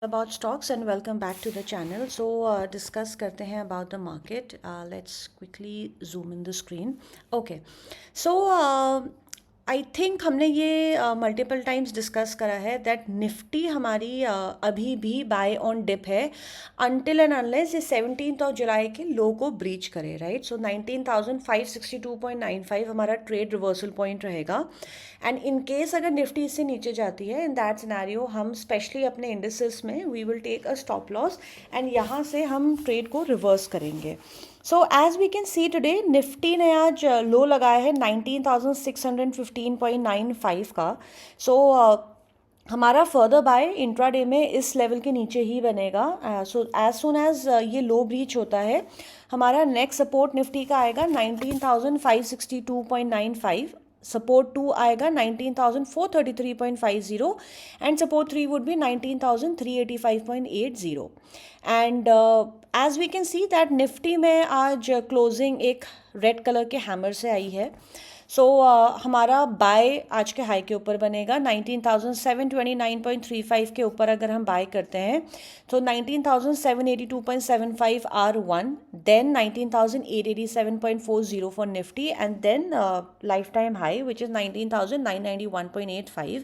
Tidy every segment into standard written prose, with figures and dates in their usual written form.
About stocks and welcome back to the channel. So discuss करते हैं about the market. Let's quickly zoom in the screen. Okay. So I think हमने ये multiple times discuss करा है that Nifty हमारी अभी भी bye on dip है अनटिल एंड अनलेस ये 17 जुलाई के लो को ब्रीच करे, राइट. सो 19,562.95 हमारा ट्रेड रिवर्सल पॉइंट रहेगा. एंड इन केस अगर निफ्टी इससे नीचे जाती है इन दैट सिनेरियो हम स्पेशली अपने इंडिसेस में we will take a stop loss and यहाँ से हम ट्रेड को रिवर्स करेंगे. So as we can see today Nifty ने आज लो लगाया है 19,615.95 का. सो हमारा फर्दर बाय इंट्राडे में इस लेवल के नीचे ही बनेगा. सो एज सुन एज ये लो ब्रीच होता है हमारा नेक्स्ट सपोर्ट निफ्टी का आएगा 19,562.95. सपोर्ट 2 आएगा 19,433.50 and support 3 would be 19,385.80. And as we can see that Nifty में आज क्लोजिंग एक रेड कलर के हैमर से आई है. सो हमारा बाय आज के हाई के ऊपर बनेगा 19,729.35 के ऊपर अगर हम बाय करते हैं तो 19,782.75 R1, then 19,887.40 for Nifty and then lifetime high which is 19,991.85.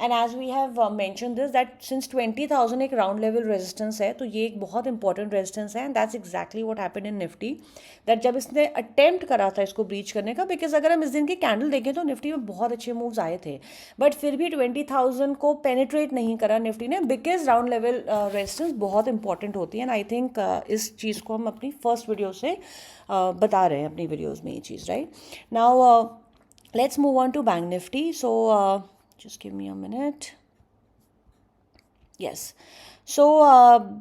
And as we have mention this that since 20,000 एक राउंड लेवल रेजिस्टेंस है तो ये एक बहुत इंपॉर्टेंट रेजिस्टेंस है and that's exactly what happened in Nifty. That जब इसने attempt करा था इसको ब्रीच करने का, बिकॉज अगर हम इस दिन की कैंडल देखें तो निफ्टी में बहुत अच्छे मूव्स आए थे बट फिर भी 20,000 को पेनिट्रेट नहीं करा निफ्टी ने बिकॉज राउंड लेवल रेजिस्टेंस बहुत इंपॉर्टेंट होती है. एंड आई थिंक इस चीज़ को हम अपनी फर्स्ट वीडियो से बता रहे हैं अपनी वीडियोज़ में ये चीज़, right. Now let's move on to bank Nifty. So just give me a minute. Yes. So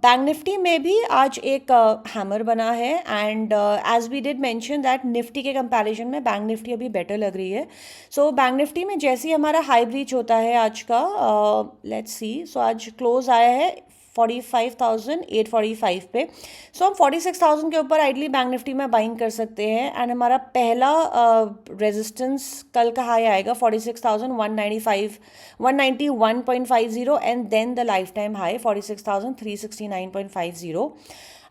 bank Nifty में भी आज एक हैमर बना है and as we did mention that Nifty के कंपैरिजन में बैंक निफ्टी अभी बेटर लग रही है. सो बैंक निफ्टी में जैसे ही हमारा हाई ब्रीच होता है आज का, लेट्स सी. सो आज क्लोज आया है 45,845 पे. सो हम 46,000 के ऊपर आइडली बैंक निफ्टी में बाइंग कर सकते हैं एंड हमारा पहला रेजिस्टेंस कल का हाई आएगा 46,195 191.50 and then the lifetime high 46,369.50.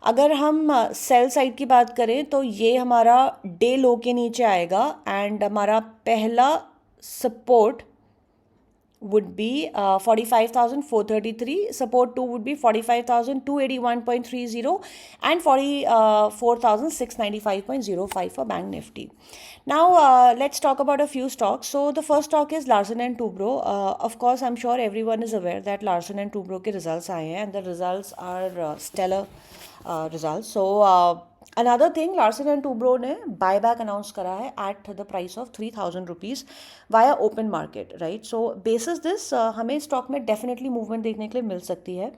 अगर हम सेल साइड की बात करें तो ये हमारा डे लो के नीचे आएगा एंड हमारा पहला support would be 45,433. Support 2 would be 45,281.30 and 44,695.05 for Bank Nifty. Now let's talk about a few stocks. So the first stock is Larsen and Toubro. Of course, I'm sure everyone is aware that Larsen and Toubro के results आए हैं and the results are stellar results. So another thing, Larsen and Toubro ने buy back announce करा है at the price of 3,000 rupees via open market, right. So basis this हमें stock में definitely movement देखने के लिए मिल सकती है.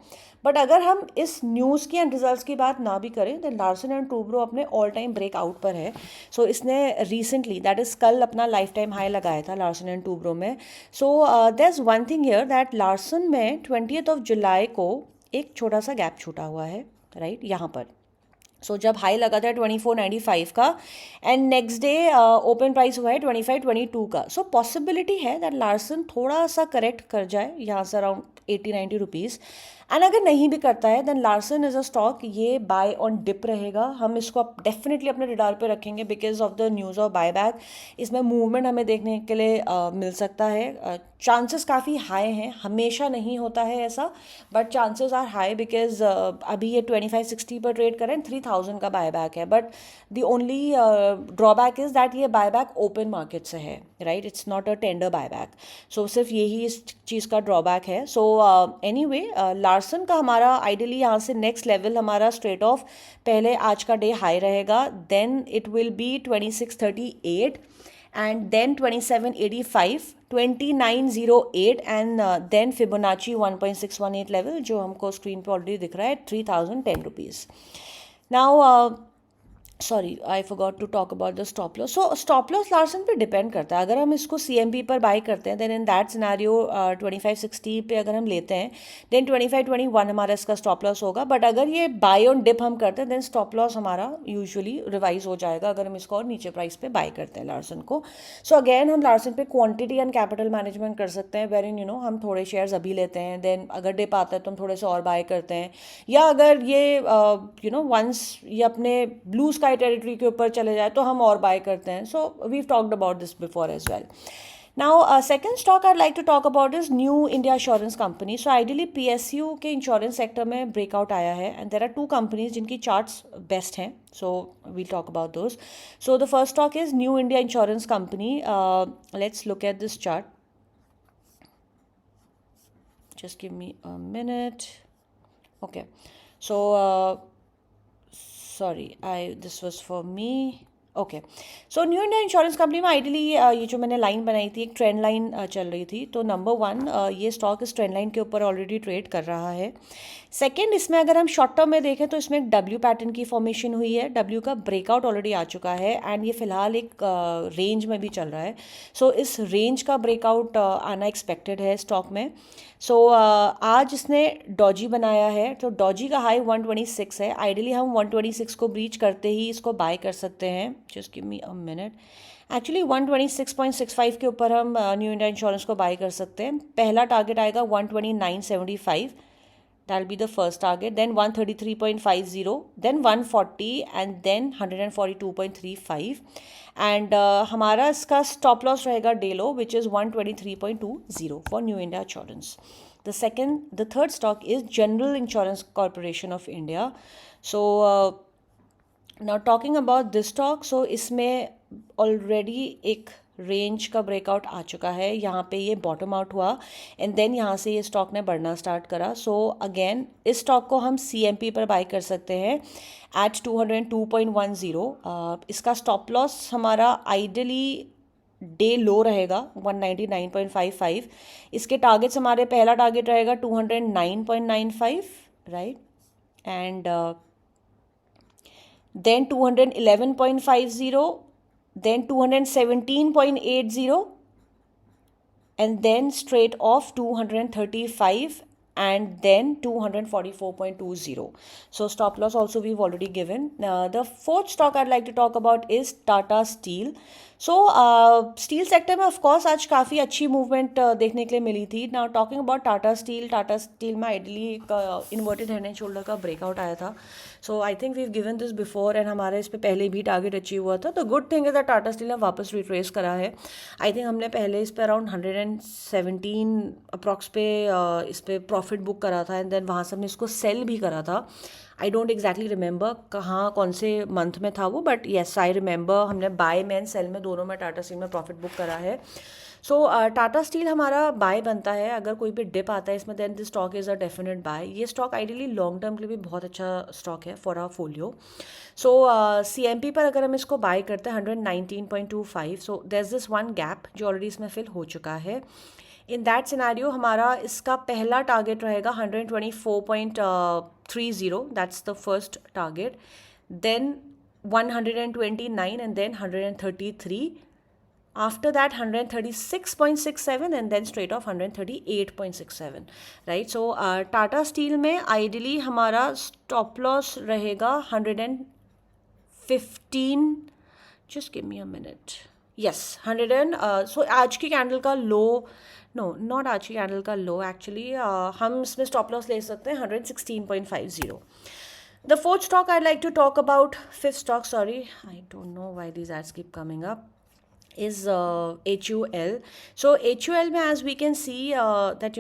बट अगर हम इस न्यूज़ की एंड रिजल्ट्स की बात ना भी करें तो लार्सन एंड टूब्रो अपने ऑल टाइम ब्रेकआउट पर है. सो इसने रिसेंटली दैट इज़ कल अपना लाइफ टाइम हाई लगाया था लार्सन एंड टूब्रो में. So there is one thing here that Larsen में 20th जुलाई को एक छोटा सा गैप छूटा हुआ है, राइट, यहाँ पर. सो जब हाई लगा था 2495 का and next day open price हुआ है 2522 का. सो पॉसिबिलिटी है दैट लार्सन थोड़ा सा करेक्ट कर जाए यहाँ से अराउंड 80-90 रुपीज़. एंड अगर नहीं भी करता है then Larsen is a stock ये बाय ऑन डिप रहेगा. हम इसको डेफिनेटली अपने रडार पे रखेंगे because of the news of buy back. इसमें मूवमेंट हमें देखने के लिए मिल सकता है. चांसेस काफ़ी हाई हैं, हमेशा नहीं होता है ऐसा but chances are high because अभी ये 2560 पर ट्रेड करें 3,000 का बाय बैक है. But the only drawback is that ये बाय बैक ओपन मार्केट से है, right. It's not a tender buy back. So सिर्फ यही इस चीज़ का ड्रॉबैक है. सो एनीवे लार्सन का हमारा आइडियली यहाँ से नेक्स्ट लेवल हमारा स्ट्रेट ऑफ पहले आज का डे हाई रहेगा, then it will be 2638 and then 2785, 2908 and then Fibonacci 1.618 level जो हमको स्क्रीन पे ऑलरेडी दिख रहा है 3,010 rupees. Now sorry I forgot to talk about the stop loss. So stop loss Larsen पे डिपेंड करता है. अगर हम इसको CMP पर बाय करते हैं देन इन दैट सिनारियो 2560 पे अगर हम लेते हैं देन 2521 हमारा इसका स्टॉप लॉस होगा. बट अगर ये बाय ऑन डिप हम करते हैं देन स्टॉप लॉस हमारा यूजुअली रिवाइज हो जाएगा अगर हम इसको और नीचे प्राइस पे बाय करते हैं लार्सन को. सो अगेन हम लार्सन पे क्वांटिटी एंड कैपिटल मैनेजमेंट कर सकते हैं वेर इन हम थोड़े शेयर्स अभी लेते हैं देन अगर डिप आता है तो हम थोड़े से और बाय करते हैं. या अगर ये वंस ये अपने ब्लू स्काई टेरिटरी के ऊपर चले जाए तो हम और बाय करते हैं. So we talked about this before as well. Now second stock I like to talk about is New India Insurance Company. So ideally PSU के इंश्योरेंस सेक्टर में ब्रेकआउट आया है एंड देर आर 2 कंपनीज जिनकी चार्ट्स बेस्ट हैं. So we'll talk about those. So the first stock is New India Insurance Company. Let's look at this chart. Just give me a minute. Okay. So sorry, this was for me. Okay. So new India Insurance company में ideally ये जो मैंने line बनाई थी एक trend line चल रही थी. तो नंबर 1 ये स्टॉक इस ट्रेंड लाइन के ऊपर ऑलरेडी ट्रेड कर रहा है. सेकेंड, इसमें अगर हम शॉर्ट टर्म में देखें तो इसमें एक W पैटर्न की फॉर्मेशन हुई है. W का ब्रेकआउट ऑलरेडी आ चुका है एंड ये फिलहाल एक रेंज में भी चल रहा है. सो इस रेंज का ब्रेकआउट आना एक्सपेक्टेड है स्टॉक में. सो आज इसने डॉजी बनाया है. तो डॉजी का हाई 126 है. आइडियली हम 126 को ब्रीच करते ही इसको बाय कर सकते हैं. Just give me a minute. Actually 126.65 के ऊपर हम न्यू इंडिया इंश्योरेंस को बाय कर सकते हैं. पहला टारगेट आएगा 129.75. That'll be the first target. Then 133.50, then 140 and then 142.35. And हमारा इसका stop loss रहेगा day low which is 123.20 for New India Insurance. The third stock is General Insurance Corporation of India. So now talking about this stock, so इसमें already एक range का breakout आ चुका है. यहाँ पे ये बॉटम आउट हुआ एंड देन यहाँ से ये स्टॉक ने बढ़ना स्टार्ट करा. सो अगेन इस स्टॉक को हम CMP पर बाय कर सकते हैं एट 202.10. इसका स्टॉप लॉस हमारा आइडियली डे लो रहेगा 199.55. इसके टारगेट्स हमारे पहला टारगेट रहेगा 209.95 right and then 211.50, then 217.80 and then straight off 235 and then 244.20. So stop loss also we've already given. The fourth stock I'd like to talk about is Tata Steel. So steel sector में of course आज काफ़ी अच्छी movement देखने के लिए मिली थी. Now talking about Tata steel में आइडली एक इन्वर्टेड हेड एंड शोल्डर का ब्रेकआउट आया था. So I think we've given this before and हमारे इस पे पहले भी टारगेट अचीव हुआ था. तो गुड थिंग है दैट टाटा स्टील ने वापस रिट्रेस करा है. आई थिंक हमने पहले इस पे अराउंड 117 अप्रॉक्स पे इस पर प्रॉफिट बुक करा था एंड देन वहाँ से हमने इसको सेल भी करा था. आई डोंट एग्जैक्टली रिमेंबर कहाँ कौन से मंथ में था वो, बट येस आई रिमेंबर हमने बाय में एंड सेल में दोनों में टाटा स्टील में प्रॉफिट बुक करा है. सो टाटा स्टील हमारा बाय बनता है. अगर कोई भी डिप आता है इसमें then this stock is a definite buy. ये स्टॉक आइडियली लॉन्ग टर्म के लिए भी बहुत अच्छा स्टॉक है for our folio. So CMP पर अगर हम इसको बाय करते हैं 119.25. So there is this one gap जो ऑलरेडी इसमें फिल हो चुका है. इन दैट सिनेरियो हमारा इसका पहला टारगेट रहेगा 124.30. That's the first target. Then 129 and then 133. After that 136.67 and then straight off 138.67. Right. So Tata steel में आइडियली हमारा स्टॉप लॉस रहेगा 115. Just give me a minute. Yes 100. सो आज की कैंडल का लो, नो नॉट आज की कैंडल का लो एक्चुअली, हम इसमें स्टॉप लॉस ले सकते हैं 116.50. The fourth stock I'd like to talk about, fifth stock, sorry, I don't know why these ads keep coming up, is HUL. So HUL में as we can see that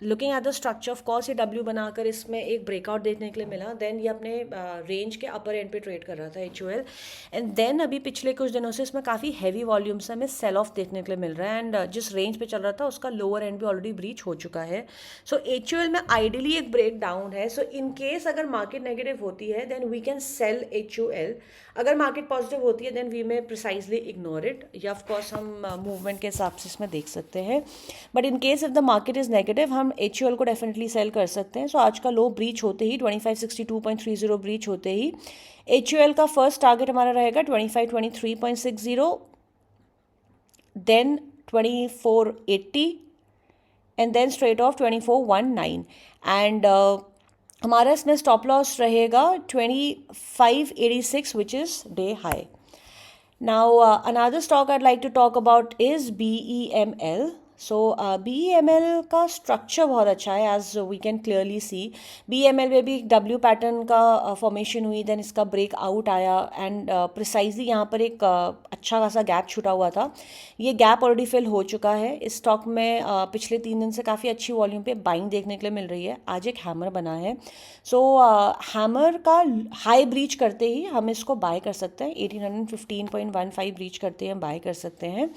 looking at the structure of course ये W बनाकर इसमें एक breakout देखने के लिए मिला. Then ये अपने रेंज के अपर एंड पे ट्रेड कर रहा था HUL एंड देन अभी पिछले कुछ दिनों से इसमें काफ़ी हैवी वॉल्यूम्स हमें सेल ऑफ देखने के लिए मिल रहा है एंड जिस रेंज पे चल रहा था उसका लोअर एंड भी ऑलरेडी ब्रीच हो चुका है. सो HUL में आइडियली एक ब्रेक डाउन है. सो इन केस अगर मार्केट नेगेटिव होती है then we can sell HUL. अगर मार्केट पॉजिटिव होती है then we may precisely ignore it, या ऑफकोर्स हम मूवमेंट के हिसाब से इसमें देख सकते हैं. But in case if the market is negative हम हम HUL को डेफिनेटली सेल कर सकते हैं. सो आज का लो ब्रीच होते ही 2562.30 ब्रीच होते ही HUL का फर्स्ट टारगेट हमारा रहेगा 2523.60, then 2480 and then straight off 2419 and हमारा इसमें स्टॉप लॉस रहेगा 2586 which is day high. Now, another stock I'd like to talk about is BEML. So, BEML का स्ट्रक्चर बहुत अच्छा है as we can clearly see. BEML में भी एक W पैटर्न का फॉर्मेशन हुई, देन इसका ब्रेक आउट आया एंड प्रिसाइजली यहाँ पर एक अच्छा खासा गैप छूटा हुआ था. ये गैप ऑलरेडी फिल हो चुका है. इस स्टॉक में पिछले 3 दिन से काफ़ी अच्छी वॉल्यूम पे बाइंग देखने के लिए मिल रही है. आज एक हैमर बना है. सो हैमर का हाई ब्रीच करते ही हम इसको बाय कर सकते हैं. 1815.15 ब्रीच करते हैं, बाय कर सकते हैं.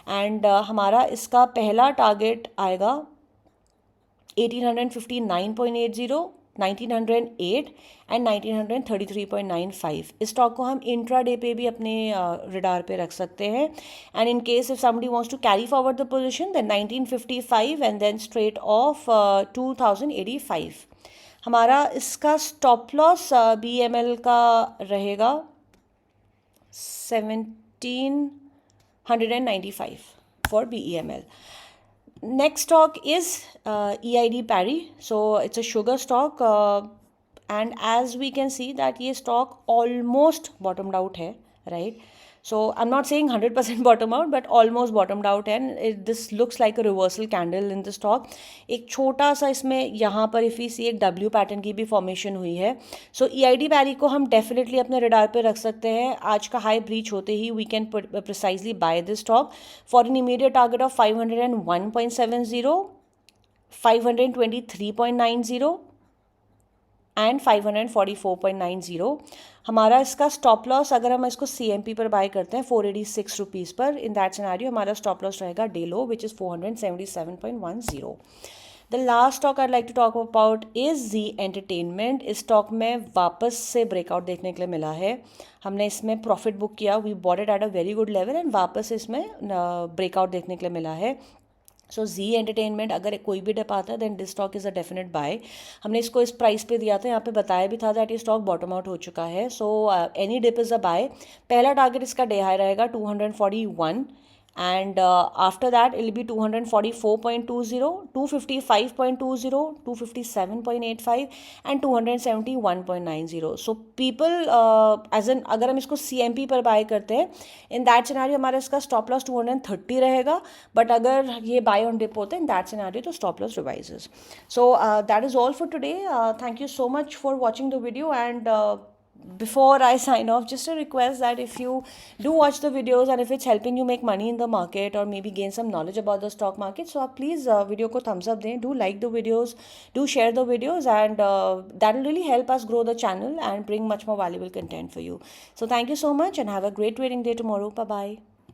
एंड हमारा इसका पहला टारगेट आएगा 1859.80, 1908 एंड 1933.95. इस स्टॉक को हम इंट्राडे पे भी अपने रिडार पे रख सकते हैं. And in case if somebody wants to carry forward the position then 1955 and then straight off 2085. हमारा इसका स्टॉप लॉस BEML का रहेगा 1795 for BEML. Next stock is EID Parry. So it's a sugar stock and as we can see that ये stock almost bottomed out है, right? So I'm not saying 100% bottom out but almost bottomed out and this looks like a reversal candle in the stock. एक छोटा सा इसमें यहाँ पर if we see एक W pattern की भी फॉर्मेशन हुई है. So EID Parry को हम डेफिनेटली अपने रडार पे रख सकते हैं. आज का हाई ब्रीच होते ही we can precisely buy this stock for an immediate target of 501.70, 523.90 and 544.90. हमारा इसका स्टॉप लॉस अगर हम इसको CMP पर बाय करते हैं 486 रुपीज़ पर, इन दैट सिनेरियो हमारा स्टॉप लॉस रहेगा day low which is 477.10. The last stock I like to talk about is Zee Entertainment. इस स्टॉक में वापस से ब्रेकआउट देखने के लिए मिला है. हमने इसमें प्रॉफिट बुक किया, we bought it at a very good level and वापस इसमें ब्रेकआउट देखने के लिए मिला है. सो जी एंटरटेनमेंट अगर कोई भी डिप आता है then this stock is a definite buy. हमने इसको इस प्राइस पे दिया था, यहाँ पे बताया भी था दैट ये स्टॉक बॉटम आउट हो चुका है. So any dip is a buy. पहला टारगेट इसका डे हाई रहेगा 241 and after that it will be 244.20, 255.20, 257.85 and 271.90. So people as in अगर हम इसको CMP पर बाय करते हैं इन दैट सिनेरियो हमारा इसका स्टॉप लॉस 230 रहेगा. बट अगर ये बाय ऑन डिप होते हैं इन दैट सिनेरियो तो stop loss revises. So that is all for today. Thank you so much for watching the video and before I sign off, just a request that if you do watch the videos and if it's helping you make money in the market or maybe gain some knowledge about the stock market, so please video ko thumbs up दें, do like the videos, do share the videos and that will really help us grow the channel and bring much more valuable content for you. So thank you so much and have a great trading day tomorrow. Bye bye.